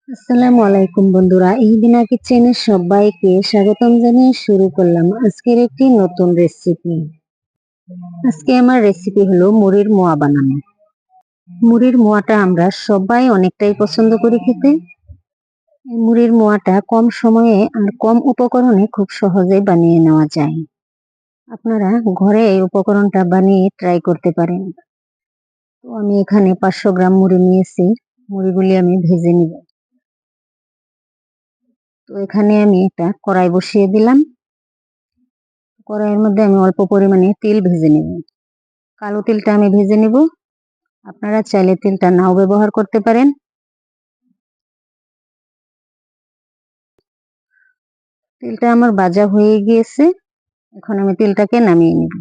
আসসালামু আলাইকুম বন্ধুরা, ইহদিনা কিচেনে সবাইকে স্বাগতম জানিয়ে শুরু করলাম আজকের একটি নতুন রেসিপি। আজকে আমার রেসিপি হলো মুড়ির মোয়া বানানো। মুড়ির মোয়াটা আমরা সবাই অনেকটাই পছন্দ করি খেতে। এই মুড়ির মোয়াটা কম সময়ে আর কম উপকরণে খুব সহজেই বানিয়ে নেওয়া যায়। আপনারা ঘরে এই উপকরণটা বানিয়ে ট্রাই করতে পারেন। তো আমি এখানে 500 গ্রাম মুড়ি নিয়েছি। মুড়িগুলি আমি ভেজে নিব। তো এখানে আমি একটা কড়াই বসিয়ে দিলাম। কড়াইয়ের মধ্যে আমি অল্প পরিমাণে তেল ভেজে নেব। কালো তিলটা আমি ভেজে নেব। আপনারা চাইলে তেলটা নাও ব্যবহার করতে পারেন। তেলটা আমার ভাজা হয়ে গিয়েছে, এখন আমি তেলটাকে নামিয়ে নেব।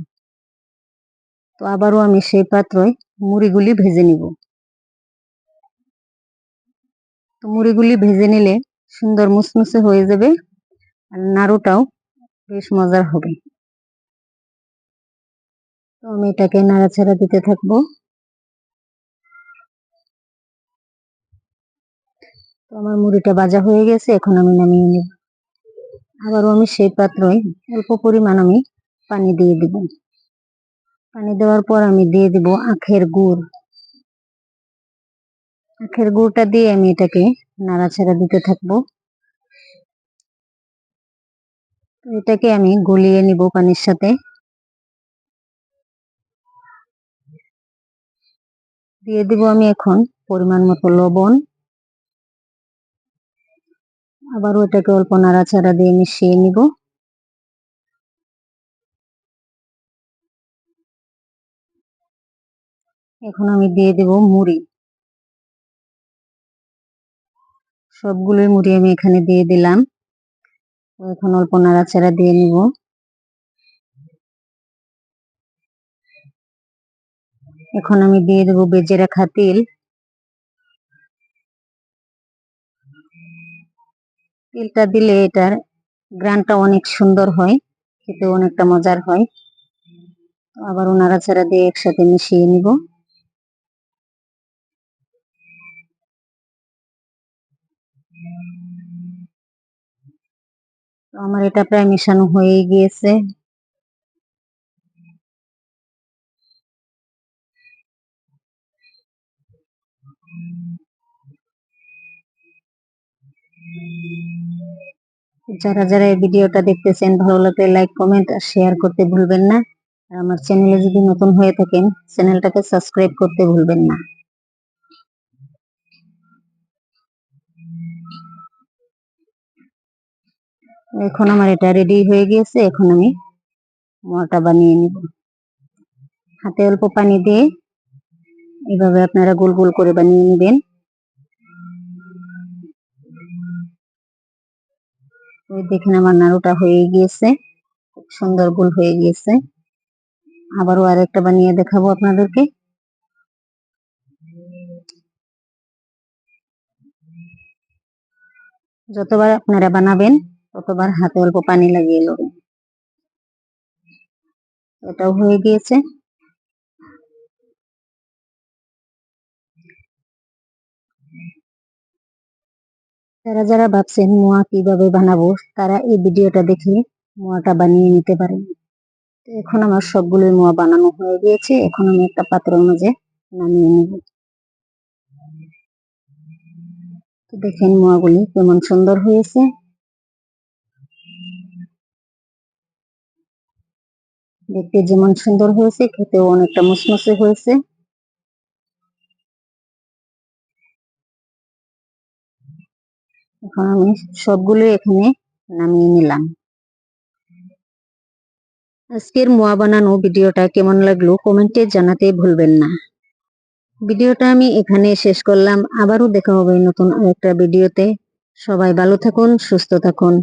তো আবারও আমি সেই পাত্রয় মুড়িগুলি ভেজে নেব। তো মুড়িগুলি ভেজে নিলে সুন্দর মুসমুসে হয়ে যাবে আর নাড়ুটাও বেশ মজার হবে। তো আমি এটাকে নাড়াচাড়া দিতে থাকবো। তো আমার মুড়িটা ভাজা হয়ে গেছে, এখন আমি নামিয়ে নেব। আবারও আমি সেই পাত্রয় অল্প পরিমাণ আমি পানি দিয়ে দিব। পানি দেওয়ার পর আমি দিয়ে দিব আখের গুড়। আখের গুড়টা দিয়ে আমি এটাকে নাড়াচাড়া দিতে থাকবো। এটাকে আমি গলিয়ে নিব পানির সাথে। দিয়ে দিব আমি এখন পরিমাণ মতো লবণ। আবারও এটাকে অল্প নাড়াচাড়া দিয়ে মিশিয়ে নিব। এখন আমি দিয়ে দেব মুড়ি। সবগুলোই মুড়ি আমি এখানে দিয়ে দিলাম। এখন অল্প নাড়াচাড়া দিয়ে নিব। এখন আমি দিয়ে দেব ভেজে রাখা তিল। তিলটা দিলে এটার গ্রানটা অনেক সুন্দর হয়, খেতে অনেকটা মজার হয়। আবারও নাড়াচাড়া দিয়ে একসাথে মিশিয়ে নিব। তো আমার এটা প্রায় মেশানো হয়ে গিয়েছে। যারা যারা এই ভিডিওটা দেখতেছেন ভালো লাগলে লাইক, কমেন্ট আর শেয়ার করতে ভুলবেন না। আর আমার চ্যানেলে যদি নতুন হয়ে থাকেন চ্যানেলটাকে সাবস্ক্রাইব করতে ভুলবেন না। এখন আমার এটা রেডি হয়ে গিয়েছে, এখন আমি মোয়াটা বানিয়ে নিব। হাতে অল্প পানি দিয়ে এভাবে আপনারা গোল গোল করে বানিয়ে নেবেন। দেখেন আমার নাড়ুটা হয়ে গিয়েছে, খুব সুন্দর গোল হয়ে গিয়েছে। আবারও আরেকটা বানিয়ে দেখাবো আপনাদেরকে। যতবার আপনারা বানাবেন ততবার হাতে অল্প পানি লাগিয়ে নেবেন। এটাও হয়ে গিয়েছে। যারা যারা ভাবছেন মোয়া কিভাবে বানাবো তারা এই ভিডিওটা দেখে মোয়াটা বানিয়ে নিতে পারেন। এখন আমার সবগুলোই মোয়া বানানো হয়ে গিয়েছে, এখন আমি একটা পাত্রের মাঝে নামিয়ে নিব। তো দেখেন মোয়াগুলি কেমন সুন্দর হয়েছে। দেখতে যেমন সুন্দর হয়েছে খেতেও অনেকটা মুসমুসে হয়েছে। এখন আমি সবগুলো এখানে নামিয়ে নিলাম। আজকের মোয়া বানানো ভিডিওটা কেমন লাগলো কমেন্টে জানাতে ভুলবেন না। ভিডিওটা আমি এখানে শেষ করলাম। আবারও দেখা হবে নতুন আরেকটা ভিডিওতে। সবাই ভালো থাকুন, সুস্থ থাকুন।